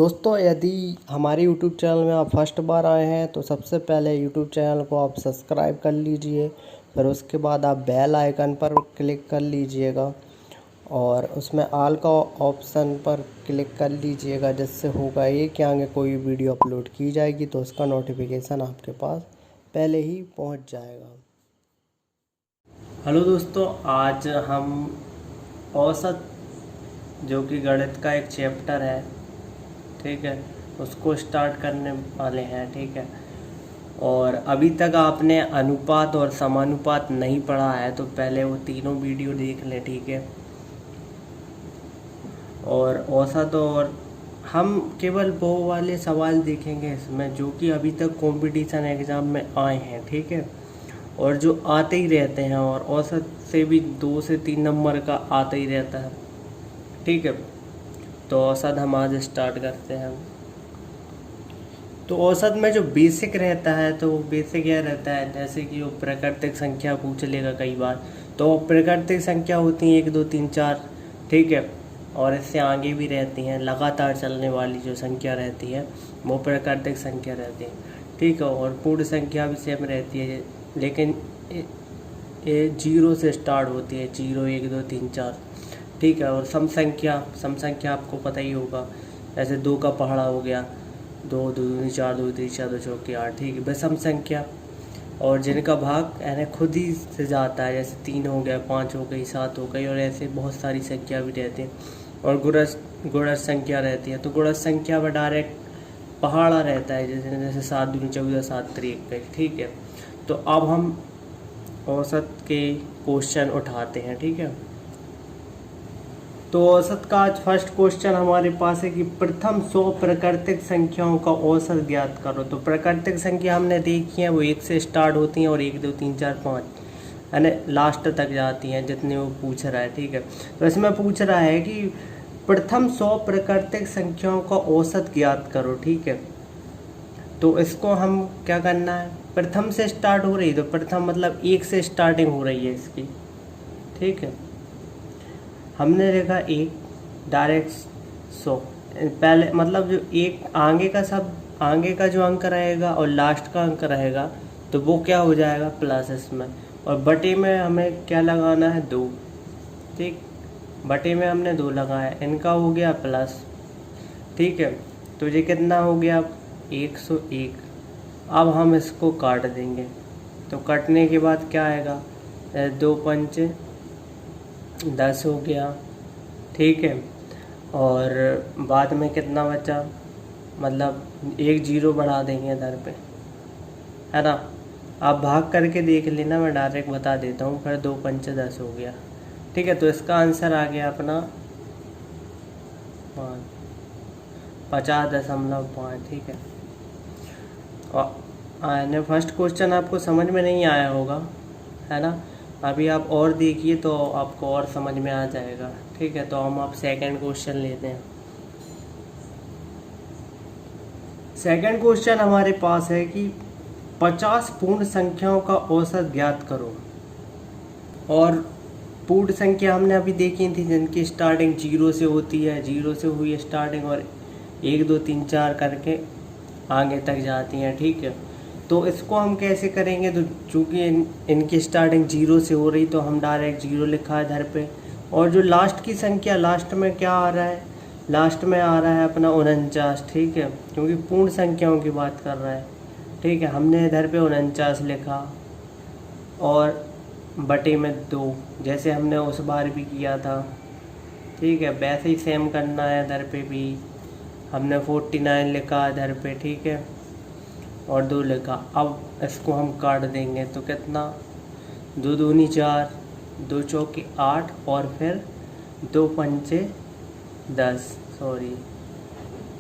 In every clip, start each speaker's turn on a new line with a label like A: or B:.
A: दोस्तों, यदि हमारे YouTube चैनल में आप फर्स्ट बार आए हैं तो सबसे पहले YouTube चैनल को आप सब्सक्राइब कर लीजिए। फिर उसके बाद आप बेल आइकन पर क्लिक कर लीजिएगा और उसमें ऑल का ऑप्शन पर क्लिक कर लीजिएगा, जिससे होगा ये कि आगे कोई वीडियो अपलोड की जाएगी तो उसका नोटिफिकेशन आपके पास पहले ही पहुंच जाएगा। हेलो दोस्तों, आज हम औसत जो कि गणित का एक चैप्टर है, ठीक है, उसको स्टार्ट करने वाले हैं। ठीक है, और अभी तक आपने अनुपात और समानुपात नहीं पढ़ा है तो पहले वो तीनों वीडियो देख लें। ठीक है, और औसत और हम केवल वो वाले सवाल देखेंगे इसमें जो कि अभी तक कंपटीशन एग्ज़ाम में आए हैं। ठीक है, और जो आते ही रहते हैं, और औसत से भी 2 से 3 नंबर का आता ही रहता है। ठीक है, तो औसत हम आज स्टार्ट करते हैं। तो औसत में जो बेसिक रहता है तो बेसिक यह रहता है, जैसे कि वो प्राकृतिक संख्या पूछ लेगा कई बार, तो प्राकृतिक संख्या होती है 1 2 3 4। ठीक है, और इससे आगे भी रहती हैं, लगातार चलने वाली जो संख्या रहती है वो प्राकृतिक संख्या रहती है। ठीक है, और पूर्ण संख्या भी सेम रहती है, लेकिन ये 0 से स्टार्ट होती है, 0 1 2 3 4। ठीक है, और सम संख्या आपको पता ही होगा, जैसे 2 का पहाड़ा हो गया, 2 2 दूनी 4 2 3 4 2 चौके 8। ठीक है, विषम संख्या, और जिनका भाग यानी खुद ही से जाता है, जैसे 3 हो गया, 5 हो गई, 7 हो गई, और ऐसे बहुत सारी संख्या भी रहती है। और गुणज संख्या रहती है, तो गुणज संख्या में डायरेक्ट पहाड़ा रहता है, जैसे 7 दूनी 14 7 3 21। ठीक है, तो अब हम औसत के क्वेश्चन उठाते हैं। ठीक है, तो औसत का आज फर्स्ट क्वेश्चन हमारे पास है कि प्रथम 100 प्राकृतिक संख्याओं का औसत ज्ञात करो। तो प्राकृतिक संख्या हमने देखी है, वो 1 से स्टार्ट होती हैं और 1 2 3 4 5 यानी लास्ट तक जाती हैं, जितने वो पूछ रहा है। ठीक है, तो इसमें पूछ रहा है कि प्रथम 100 प्राकृतिक संख्याओं का औसत ज्ञात करो। ठीक है, तो इसको हम क्या करना है, प्रथम से स्टार्ट हो रही, तो प्रथम मतलब 1 से स्टार्टिंग हो रही है इसकी। ठीक है, हमने देखा 1 डायरेक्ट 100, पहले मतलब जो एक आगे का जो अंक रहेगा और लास्ट का अंक रहेगा तो वो क्या हो जाएगा, प्लस इसमें, और बटे में हमें क्या लगाना है, 2। ठीक, बटे में हमने 2 लगाया, इनका हो गया प्लस। ठीक है, तो ये कितना हो गया, 101। अब हम इसको काट देंगे, तो कटने के बाद क्या आएगा, 2 पंचे 10 हो गया। ठीक है, और बाद में कितना बचा, मतलब 1 0 बढ़ा देंगे इधर पे, है ना। आप भाग करके देख लेना, मैं डायरेक्ट बता देता हूँ। फिर 2 पंचे 10 हो गया। ठीक है, तो इसका आंसर आ गया अपना 50.5। ठीक है, और फर्स्ट क्वेश्चन आपको समझ में नहीं आया होगा, है ना। अभी आप और देखिए तो आपको और समझ में आ जाएगा। ठीक है, तो हम आप सेकंड क्वेश्चन लेते हैं। सेकंड क्वेश्चन हमारे पास है कि 50 पूर्ण संख्याओं का औसत ज्ञात करो। और पूर्ण संख्या हमने अभी देखी थी, जिनकी स्टार्टिंग 0 से होती है, 0 से हुई स्टार्टिंग और 1 2 3 4 करके आगे तक जाती हैं। ठीक है, तो इसको हम कैसे करेंगे, तो चूँकि इनकी स्टार्टिंग 0 से हो रही तो हम डायरेक्ट 0 लिखा है इधर पे, और जो लास्ट की संख्या, लास्ट में क्या आ रहा है, लास्ट में आ रहा है अपना 49। ठीक है, क्योंकि पूर्ण संख्याओं की बात कर रहा है। ठीक है, हमने इधर पे 49 लिखा, और बटे में 2, जैसे हमने उस बार भी किया था। ठीक है, वैसे ही सेम करना है, इधर पे भी हमने 49 लिखा इधर पे। ठीक है, और 2 लिखा। अब इसको हम काट देंगे, तो कितना, 2 दूनी 4, 2 चौके 8, और फिर 2 पंचे 10। सॉरी,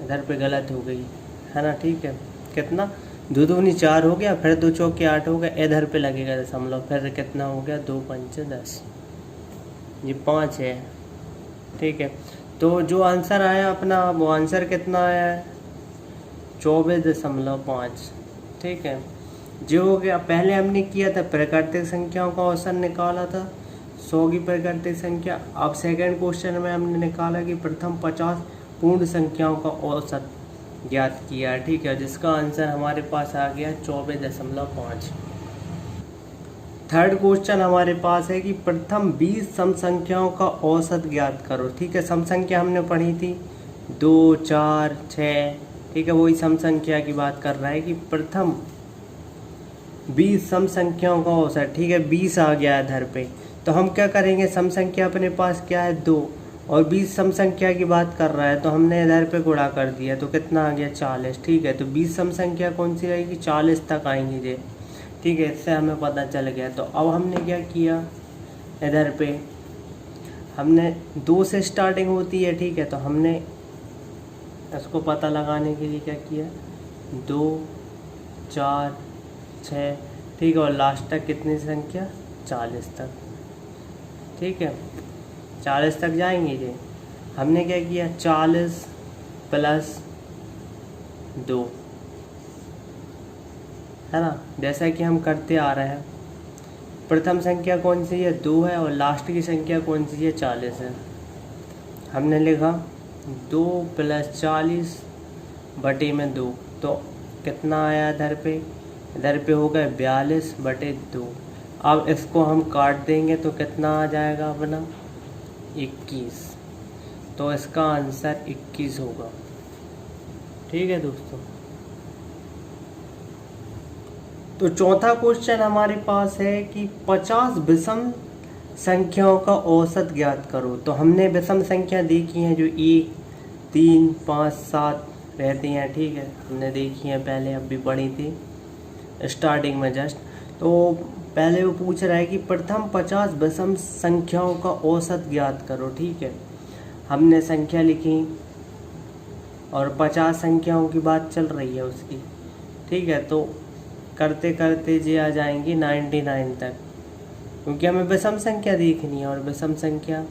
A: इधर पे गलत हो गई, है ना। ठीक है, कितना, 2 दूनी 4 हो गया, फिर 2 चौके 8 हो गया, इधर पे लगेगा दशमलव, फिर कितना हो गया, 2 पंचे 10, ये 5 है। ठीक है, तो जो आंसर आया अपना, वो आंसर कितना आया है, 24.5। ठीक है, जो हो गया, पहले हमने किया था प्राकृतिक संख्याओं का औसत निकाला था, 100 की प्राकृतिक संख्या। अब सेकंड क्वेश्चन में हमने निकाला कि प्रथम 50 पूर्ण संख्याओं का औसत ज्ञात किया, ठीक है, जिसका आंसर हमारे पास आ गया 24.5। थर्ड क्वेश्चन हमारे पास है कि प्रथम 20 सम संख्याओं का औसत ज्ञात करो, ठीक है। सम संख्या हमने पढ़ी थी 2, 4, 6, ठीक है, वही सम संख्या की बात कर रहा है कि प्रथम 20 सम संख्याओं का औसत, ठीक है, 20 आ गया है इधर पे। तो हम क्या करेंगे, सम संख्या अपने पास क्या है 2 और 20 सम संख्या की बात कर रहा है, तो हमने इधर पे गुणा कर दिया, तो कितना आ गया 40, ठीक है। तो 20 सम संख्या कौन सी रहेगी, 40 तक आएंगी ये, ठीक है, इससे हमें पता चल गया। तो अब हमने क्या किया, इधर पे हमने 2 से स्टार्टिंग होती है, ठीक है, तो हमने इसको पता लगाने के लिए क्या किया, 2, 4, 6, ठीक है, और लास्ट तक कितनी संख्या, 40 तक, ठीक है, 40 तक जाएंगे ये। हमने क्या किया, 40 + 2, है ना, जैसा कि हम करते आ रहे हैं। प्रथम संख्या कौन सी है, 2 है, और लास्ट की संख्या कौन सी है, 40 है। हमने लिखा 2 + 40 बटे में 2, तो कितना आया इधर पे हो गया 42/2। अब इसको हम काट देंगे तो कितना आ जाएगा अपना 21, तो इसका आंसर 21 होगा, ठीक है दोस्तों। तो चौथा क्वेश्चन हमारे पास है कि 50 विषम संख्याओं का औसत ज्ञात करो। तो हमने विषम संख्या देखी है जो 1, 3, 5, 7 रहती हैं, ठीक है, हमने देखी है पहले, अब भी पढ़ी थी स्टार्टिंग में जस्ट। तो पहले वो पूछ रहा है कि प्रथम 50 विषम संख्याओं का औसत ज्ञात करो, ठीक है। हमने संख्या लिखी और 50 संख्याओं की बात चल रही है उसकी, ठीक है। तो करते करते जे आ जाएंगी 99 तक, क्योंकि हमें विषम संख्या देखनी है, और विषम संख्या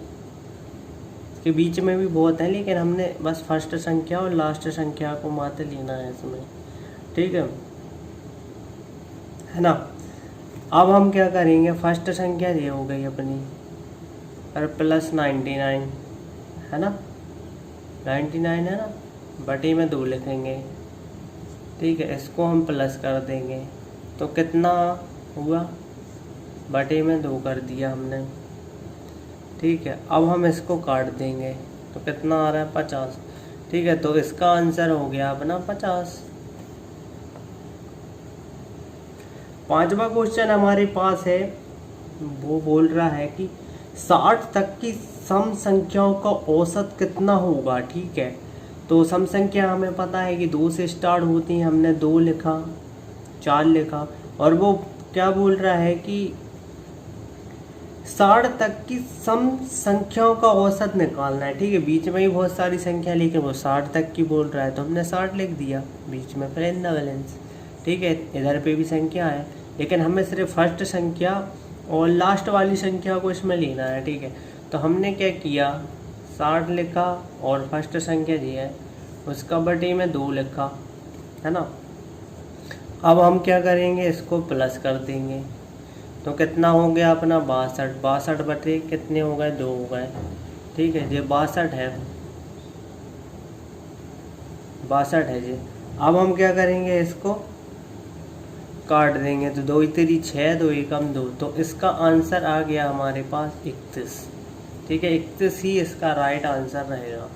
A: के बीच में भी बहुत है, लेकिन हमने बस फर्स्ट संख्या और लास्ट संख्या को मात्र लेना है इसमें, ठीक है ना। अब हम क्या करेंगे, फर्स्ट संख्या ये हो गई अपनी और +99 है ना, 99 है ना, बटे में 2 लिखेंगे, ठीक है, इसको हम प्लस कर देंगे, तो कितना हुआ, बटे में 2 कर दिया हमने, ठीक है। अब हम इसको काट देंगे तो कितना आ रहा है 50, ठीक है, तो इसका आंसर हो गया अपना 50। पांचवा क्वेश्चन हमारे पास है, वो बोल रहा है कि 60 तक की सम संख्याओं का औसत कितना होगा, ठीक है। तो सम संख्या हमें पता है कि 2 से स्टार्ट होती हैं, हमने 2 लिखा, 4 लिखा, और वो क्या बोल रहा है कि 60 तक की सम संख्याओं का औसत निकालना है, ठीक है। बीच में ही बहुत सारी संख्या, लेकिन वो 60 तक की बोल रहा है, तो हमने 60 लिख दिया बीच में, फिर इन द बैलेंस, ठीक है। इधर पे भी संख्या है, लेकिन हमें सिर्फ फर्स्ट संख्या और लास्ट वाली संख्या को इसमें लेना है, ठीक है। तो हमने क्या किया, 60 लिखा और फर्स्ट संख्या दी है उसका बटे में 2 लिखा, है ना। अब हम क्या करेंगे, इसको प्लस कर देंगे, तो कितना हो गया अपना 62, 62 बटे कितने हो गए, 2 हो गए, ठीक है। ये 62 है, 62 है जी। अब हम क्या करेंगे, इसको काट देंगे, तो 2 3 6, 2 एकम 2, तो इसका आंसर आ गया हमारे पास 31, ठीक है, 31 ही इसका राइट आंसर रहेगा।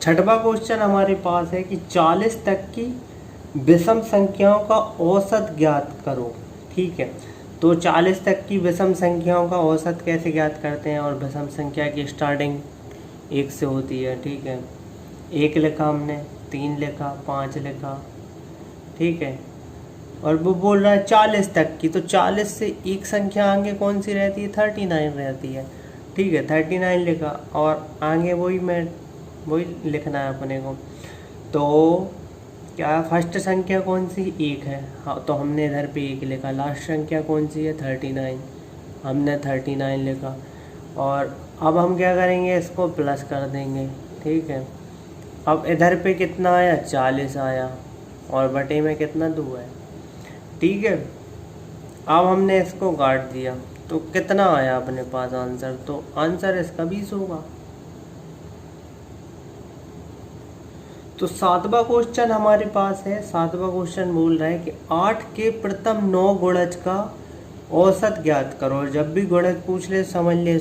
A: छठवां क्वेश्चन हमारे पास है कि 40 तक की विषम संख्याओं का औसत ज्ञात करो, ठीक है। तो 40 तक की विषम संख्याओं का औसत कैसे ज्ञात करते हैं, और विषम संख्या की स्टार्टिंग 1 से होती है, ठीक है। 1 लिखा हमने, 3 लिखा, 5 लिखा, ठीक है, और वो बोल रहा है 40 तक की, तो 40 से एक संख्या आगे कौन सी रहती है, 39 रहती है, ठीक है, 39 लिखा, और आगे वही लिखना है अपने को। तो क्या फर्स्ट संख्या कौन सी, 1 है, हाँ, तो हमने इधर पे 1 लिखा। लास्ट संख्या कौन सी है, 39, हमने 39 लिखा। और अब हम क्या करेंगे, इसको प्लस कर देंगे, ठीक है। अब इधर पे कितना आया, 40 आया, और बटे में कितना 2 है, ठीक है। अब हमने इसको काट दिया, तो कितना आया अपने पास आंसर, तो आंसर इसका 20 होगा, तो 7वां क्वेश्चन हमारे पास है। 7वां क्वेश्चन बोल रहा है कि 8 के प्रथम 9 गुणज का औसत ज्ञात करो। और जब भी गुणज पूछ ले समझ ले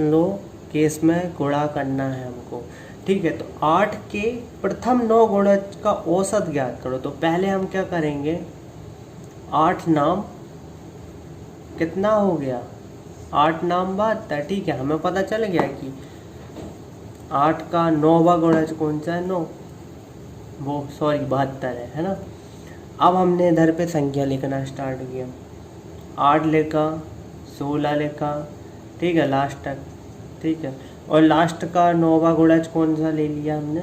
A: लो कि इसमें गुणा करना है हमको, ठीक है। तो 8 के प्रथम 9 गुणज का औसत ज्ञात करो। तो पहले हम क्या करेंगे, 8 नाम कितना हो गया, 8 नाम 72, ठीक है। हमें पता चल गया कि 8 का 9वां गुणज कौन सा है, 9, वो सॉरी 72 है ना। अब हमने इधर पे संख्या लिखना स्टार्ट किया, 8 लिखा, 16 लिखा, ठीक है, लास्ट तक, ठीक है। और लास्ट का 9वां गुणज कौन सा ले लिया हमने,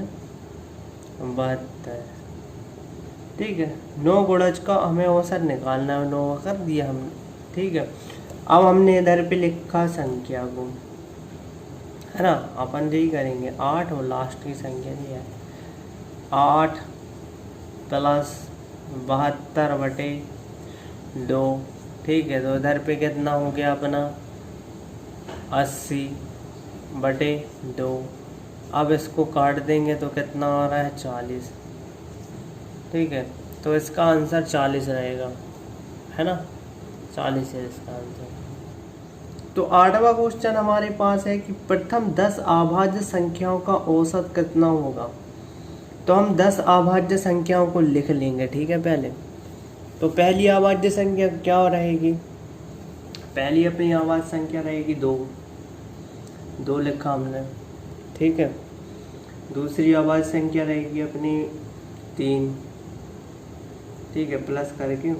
A: 72, ठीक है। 9 गुणज का हमें औसत निकालना है, 9 कर दिया हमने, ठीक है। अब हमने इधर पे लिखा संख्या को, है ना। अपन यही करेंगे, 8 और लास्ट की संख्या ये है, 8 प्लस 72/2, ठीक है। तो इधर पे कितना हो गया अपना 80/2। अब इसको काट देंगे तो कितना आ रहा है 40, ठीक है। तो इसका आंसर 40 रहेगा, है ना, 40 है इसका आंसर। तो 8वां क्वेश्चन हमारे पास है कि प्रथम 10 अभाज्य संख्याओं का औसत कितना होगा। तो हम 10 अभाज्य संख्याओं को लिख लेंगे, ठीक है। पहले तो पहली अभाज्य संख्या क्या रहेगी, पहली अपनी अभाज्य संख्या रहेगी 2, 2 लिखा हमने, ठीक है। दूसरी अभाज्य संख्या रहेगी अपनी 3, ठीक है, प्लस करके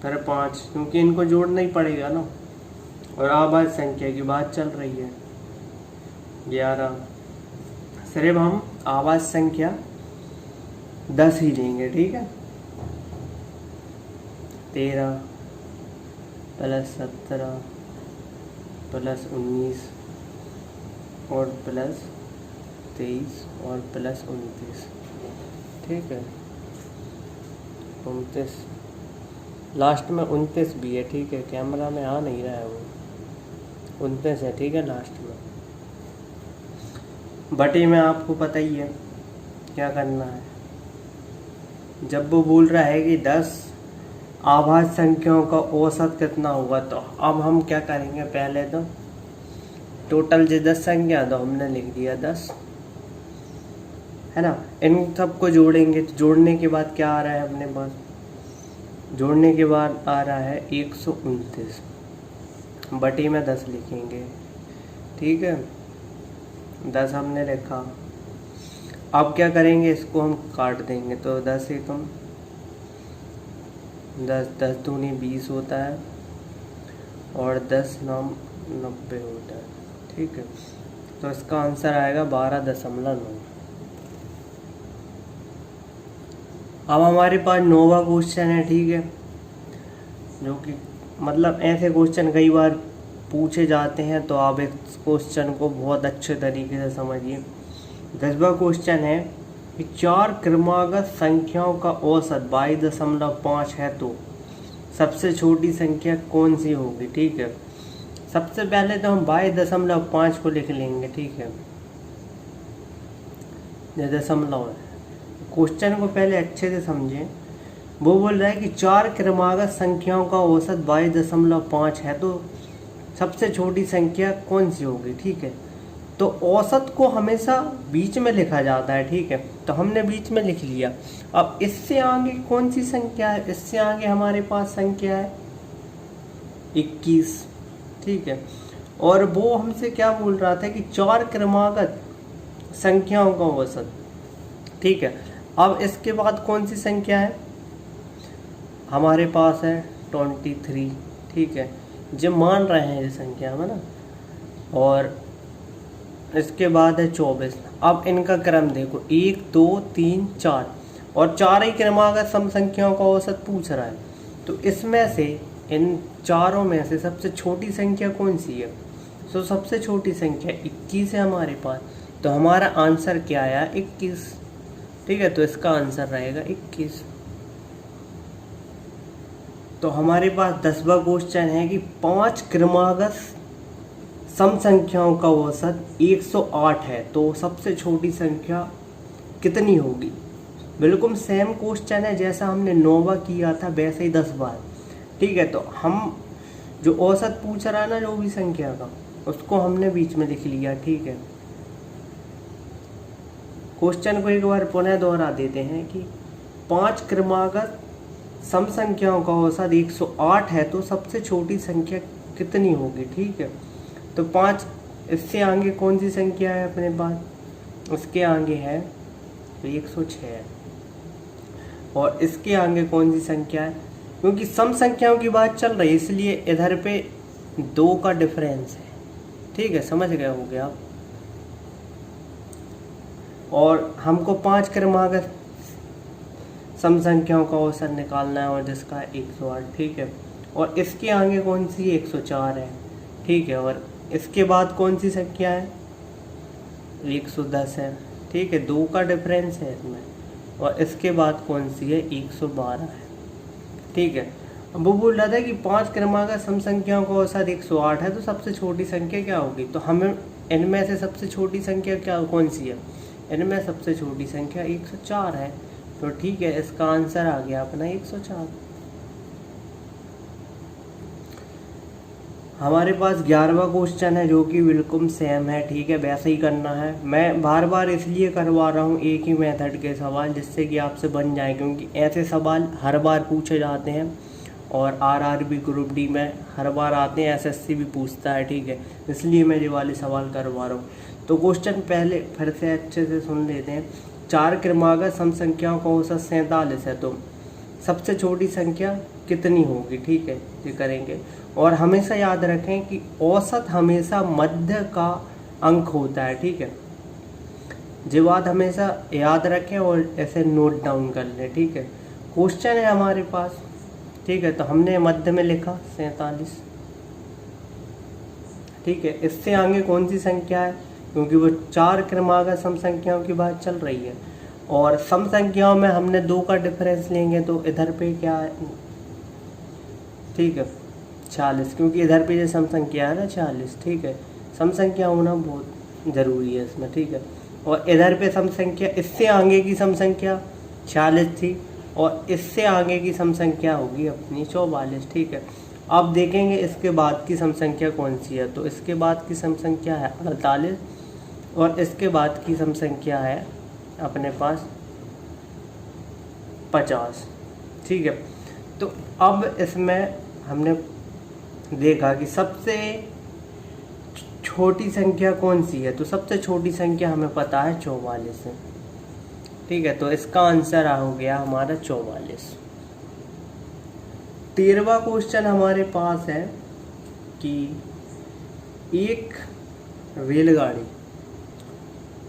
A: फिर 5, क्योंकि इनको जोड़ना ही पड़ेगा ना। और अभाज्य संख्या की बात चल रही है 11, सिर्फ हम अभाज्य संख्या 10 ही लेंगे, ठीक है। 13 प्लस 17 प्लस 19 और प्लस 23 और प्लस 29, ठीक है, 29, लास्ट में 29 भी है, ठीक है। कैमरा में आ नहीं रहा है, वो 29 है, ठीक है, लास्ट में। बटे में आपको पता ही है क्या करना है। जब वो बोल रहा है कि 10 अभाज्य संख्याओं का औसत कितना होगा, तो अब हम क्या करेंगे, पहले तो टोटल जो 10 संख्या तो हमने लिख दिया 10, है ना। इन सबको जोड़ेंगे, तो जोड़ने के बाद क्या आ रहा है अपने पास, जोड़ने के बाद आ रहा है 129, बटे में 10 लिखेंगे, ठीक है। 10 हमने लिखा। अब क्या करेंगे, इसको हम काट देंगे। तो 10 एकम 10, 10 दूनी 20 होता है, और 10 नाम 90 होता है, ठीक है। तो इसका आंसर आएगा 12.9। अब हमारे पास 9वां क्वेश्चन है, ठीक है, जो कि मतलब ऐसे क्वेश्चन कई बार पूछे जाते हैं, तो आप इस क्वेश्चन को बहुत अच्छे तरीके से समझिए। 10वां क्वेश्चन है कि 4 क्रमागत संख्याओं का औसत 22.5 है, तो सबसे छोटी संख्या कौन सी होगी, ठीक है। सबसे पहले तो हम 22.5 को लिख लेंगे, ठीक है, ये दशमलव है। क्वेश्चन को पहले अच्छे से समझें। वो बोल रहा है कि 4 क्रमागत संख्याओं का औसत 22.5 है, तो सबसे छोटी संख्या कौन सी होगी, ठीक है। तो औसत को हमेशा बीच में लिखा जाता है, ठीक है। तो हमने बीच में लिख लिया। अब इससे आगे कौन सी संख्या है, इससे आगे हमारे पास संख्या है 21, ठीक है। और वो हमसे क्या बोल रहा था कि 4 क्रमागत संख्याओं का औसत, ठीक है। अब इसके बाद कौन सी संख्या है हमारे पास है 23, ठीक है, जो मान रहे हैं ये संख्या है ना। और इसके बाद है 24। अब इनका क्रम देखो, 1 2 3 4, और 4 ही क्रमागत सम संख्याओं का औसत पूछ रहा है। तो इसमें से, इन चारों में से सबसे छोटी संख्या कौन सी है। तो सबसे छोटी संख्या 21 है हमारे पास। तो हमारा आंसर क्या आया, 21, ठीक है। तो इसका आंसर रहेगा 21। तो हमारे पास 10वां क्वेश्चन है कि 5 क्रमागत सम संख्याओं का औसत 108 है, तो सबसे छोटी संख्या कितनी होगी। बिल्कुल सेम क्वेश्चन है, जैसा हमने 9 बार किया था वैसे ही 10 बार। ठीक है, तो हम जो औसत पूछ रहा है ना जो भी संख्या का, उसको हमने बीच में लिख लिया। ठीक है, क्वेश्चन को एक बार पुनः दोहरा देते हैं कि 5 क्रमागत सम संख्याओं का औसत 108 है तो सबसे छोटी संख्या कितनी होगी। ठीक है, तो 5 इससे आगे कौन सी संख्या है अपने पास, उसके आगे है तो 106 है, और इसके आगे कौन सी संख्या है, क्योंकि सम संख्याओं की बात चल रही है इसलिए इधर पे 2 का डिफरेंस है। ठीक है, समझ गए होंगे आप। और हमको 5 क्रमागत सम संख्याओं का औसत निकालना है और जिसका 108। ठीक है, और इसके आगे कौन सी 104 है। ठीक है, और इसके बाद कौन सी संख्या है 110 है। ठीक है, 2 का डिफरेंस है इसमें, और इसके बाद कौन सी है 112 है। ठीक है, अब वो बोल रहा था कि 5 क्रमागत सम संख्याओं का औसत 108 है तो सबसे छोटी संख्या क्या होगी। तो हमें इनमें से सबसे छोटी संख्या क्या कौन सी है, इनमें सबसे छोटी संख्या 104 है। तो ठीक है, इसका आंसर आ गया अपना 104। हमारे पास 11वां क्वेश्चन है जो कि बिल्कुल सेम है। ठीक है, वैसे ही करना है। मैं बार बार इसलिए करवा रहा हूँ एक ही मेथड के सवाल, जिससे कि आपसे बन जाए, क्योंकि ऐसे सवाल हर बार पूछे जाते हैं और आरआरबी ग्रुप डी में हर बार आते हैं, एसएससी भी पूछता है। ठीक है, इसलिए मैं ये वाले सवाल करवा रहा हूँ। तो क्वेश्चन पहले फिर से अच्छे से सुन लेते हैं। 4 क्रमागत सम संख्याओं का औसत 47 है तो सबसे छोटी संख्या कितनी होगी। ठीक है, ये करेंगे। और हमेशा याद रखें कि औसत हमेशा मध्य का अंक होता है। ठीक है, ये बात हमेशा याद रखें और ऐसे नोट डाउन कर लें। ठीक है, क्वेश्चन है हमारे पास। ठीक है, तो हमने मध्य में लिखा 47। ठीक है, इससे आगे कौन सी संख्या है, क्योंकि वो 4 क्रमागत सम संख्याओं की बात चल रही है, और सम संख्याओं में हमने 2 का डिफरेंस लेंगे तो इधर पे क्या है, ठीक है 46, क्योंकि इधर पे जो सम संख्या है ना 46। ठीक है, सम संख्या होना बहुत ज़रूरी है इसमें। ठीक है, और इधर पे सम संख्या, इससे आगे की सम संख्या 46 थी और इससे आगे की सम संख्या होगी अपनी 44। ठीक है, अब देखेंगे इसके बाद की सम संख्या कौन सी है। तो इसके बाद की सम संख्या है 48 और इसके बाद की सम संख्या है अपने पास 50। ठीक है, तो अब इसमें हमने देखा कि सबसे छोटी संख्या कौन सी है, तो सबसे छोटी संख्या हमें पता है 44 है। ठीक है, तो इसका आंसर हो गया हमारा 44। 13वां क्वेश्चन हमारे पास है कि एक रेलगाड़ी,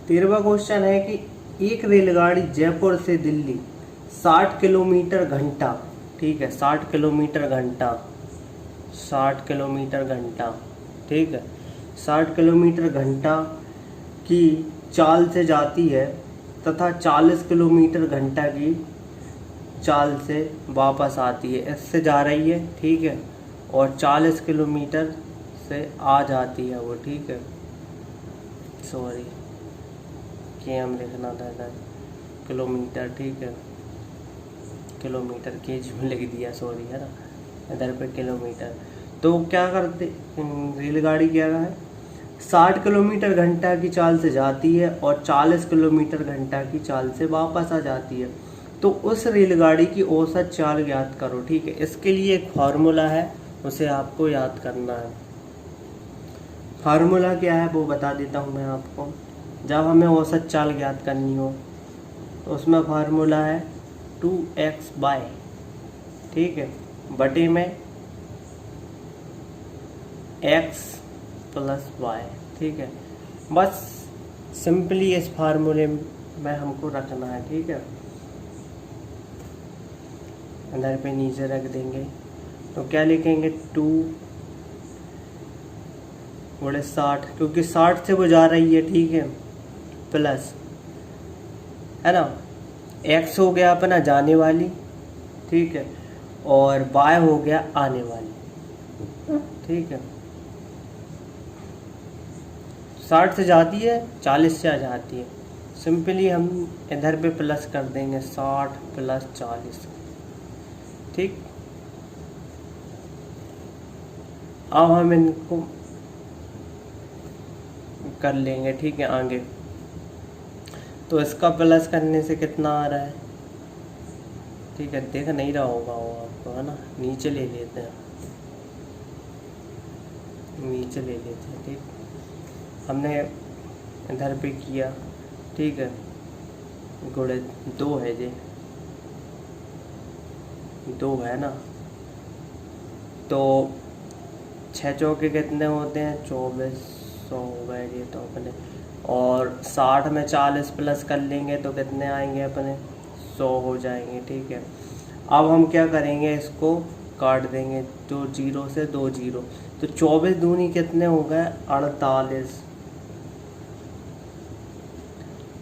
A: 13वां क्वेश्चन है कि एक रेलगाड़ी जयपुर से दिल्ली 60 किलोमीटर घंटा, ठीक है 60 किलोमीटर घंटा, 60 किलोमीटर घंटा, ठीक है 60 किलोमीटर घंटा की चाल से जाती है तथा 40 किलोमीटर घंटा की चाल से वापस आती है। इससे जा रही है, ठीक है, और 40 किलोमीटर से आ जाती है वो। ठीक है, सॉरी केएम लिखना था इधर, किलोमीटर। ठीक है, किलोमीटर केजी में लिख दिया, सॉरी है ना, इधर पे किलोमीटर। तो क्या करते, रेलगाड़ी क्या है 60 किलोमीटर घंटा की चाल से जाती है और 40 किलोमीटर घंटा की चाल से वापस आ जाती है। तो उस रेलगाड़ी की औसत चाल ज्ञात करो। ठीक है, इसके लिए एक फार्मूला है, उसे आपको याद करना है। फार्मूला क्या है वो बता देता हूँ मैं आपको। जब हमें औसत चाल ज्ञात करनी हो तो उसमें फार्मूला है 2x/, ठीक है, बटे में x + y। ठीक है, बस सिंपली इस फार्मूले में हमको रखना है। ठीक है, अंदर पे नीचे रख देंगे तो क्या लिखेंगे 2 × 60, क्योंकि 60 से वो जा रही है। ठीक है, प्लस है ना, x हो गया अपना जाने वाली, ठीक है, और y हो गया आने वाली। ठीक है, 60 से जाती है, 40 से आ जाती है, सिंपली हम इधर पे प्लस कर देंगे 60 + 40। ठीक, अब हम इनको कर लेंगे, ठीक है, आगे। तो इसका प्लस करने से कितना आ रहा है, ठीक है, देख नहीं रहा होगा वो आपको, है ना। नीचे ले लेते हैं, नीचे ले लेते हैं। ठीक, हमने इधर पे किया, ठीक है, गुणे 2 है जी, 2 है ना। तो 6 चौके कितने होते हैं, 24, 100 हो गए ये तो अपने। और 60 में 40 प्लस कर लेंगे तो कितने आएंगे अपने, 100 हो जाएंगे। ठीक है, अब हम क्या करेंगे, इसको काट देंगे, तो 0 से 2 0, तो 24 दूनी कितने हो गए, 48।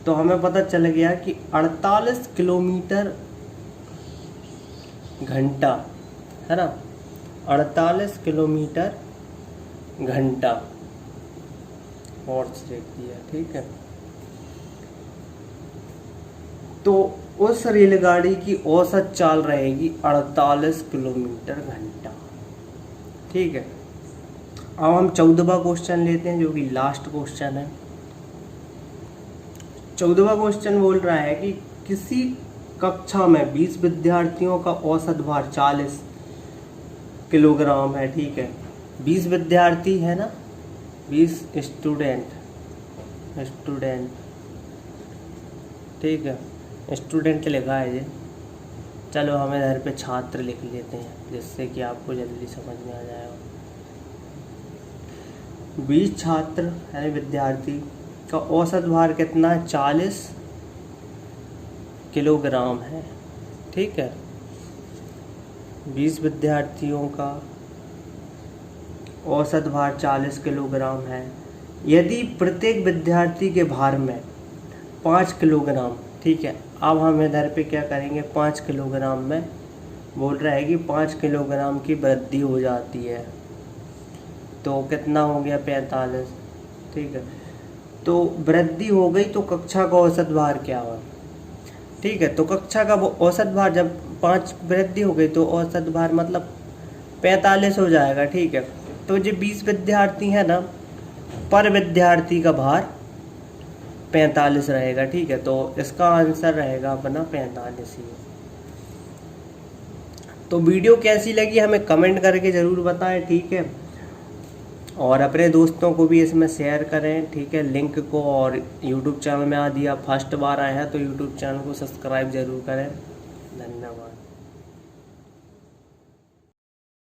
A: तो हमें पता चल गया कि 48 किलोमीटर घंटा, है ना, 48 किलोमीटर घंटा हॉर्स लिख दिया। ठीक है, तो उस रेलगाड़ी की औसत चाल रहेगी 48 किलोमीटर घंटा। ठीक है, अब हम 14वां क्वेश्चन लेते हैं, जो कि लास्ट क्वेश्चन है। 14वां क्वेश्चन बोल रहा है कि किसी कक्षा में 20 विद्यार्थियों का औसत भार 40 किलोग्राम है। ठीक है, 20 विद्यार्थी है ना, 20 स्टूडेंट, ठीक है, स्टूडेंट लिखा है ये। चलो हम इधर पे छात्र लिख लेते हैं, जिससे कि आपको जल्दी समझ में आ जाएगा। 20 छात्र यानी विद्यार्थी का औसत भार कितना है, 40 किलोग्राम है। ठीक है, 20 विद्यार्थियों का औसत भार 40 किलोग्राम है। यदि प्रत्येक विद्यार्थी के भार में 5 किलोग्राम, ठीक है, अब हम इधर पे क्या करेंगे, 5 किलोग्राम में बोल रहा है कि 5 किलोग्राम की वृद्धि हो जाती है, तो कितना हो गया, 45। ठीक है, तो वृद्धि हो गई तो कक्षा का औसत भार क्या हुआ। ठीक है, तो कक्षा का औसत भार जब 5 वृद्धि हो गई तो औसत भार मतलब 45 हो जाएगा। ठीक है, तो जो 20 विद्यार्थी है ना, पर विद्यार्थी का भार 45 रहेगा। ठीक है, तो इसका आंसर रहेगा अपना 45 ही। तो वीडियो कैसी लगी हमें कमेंट करके ज़रूर बताएं। ठीक है, और अपने दोस्तों को भी इसमें शेयर करें। ठीक है, लिंक को, और यूट्यूब चैनल में यदि आप फर्स्ट बार आए हैं तो यूट्यूब चैनल को सब्सक्राइब ज़रूर करें। धन्यवाद।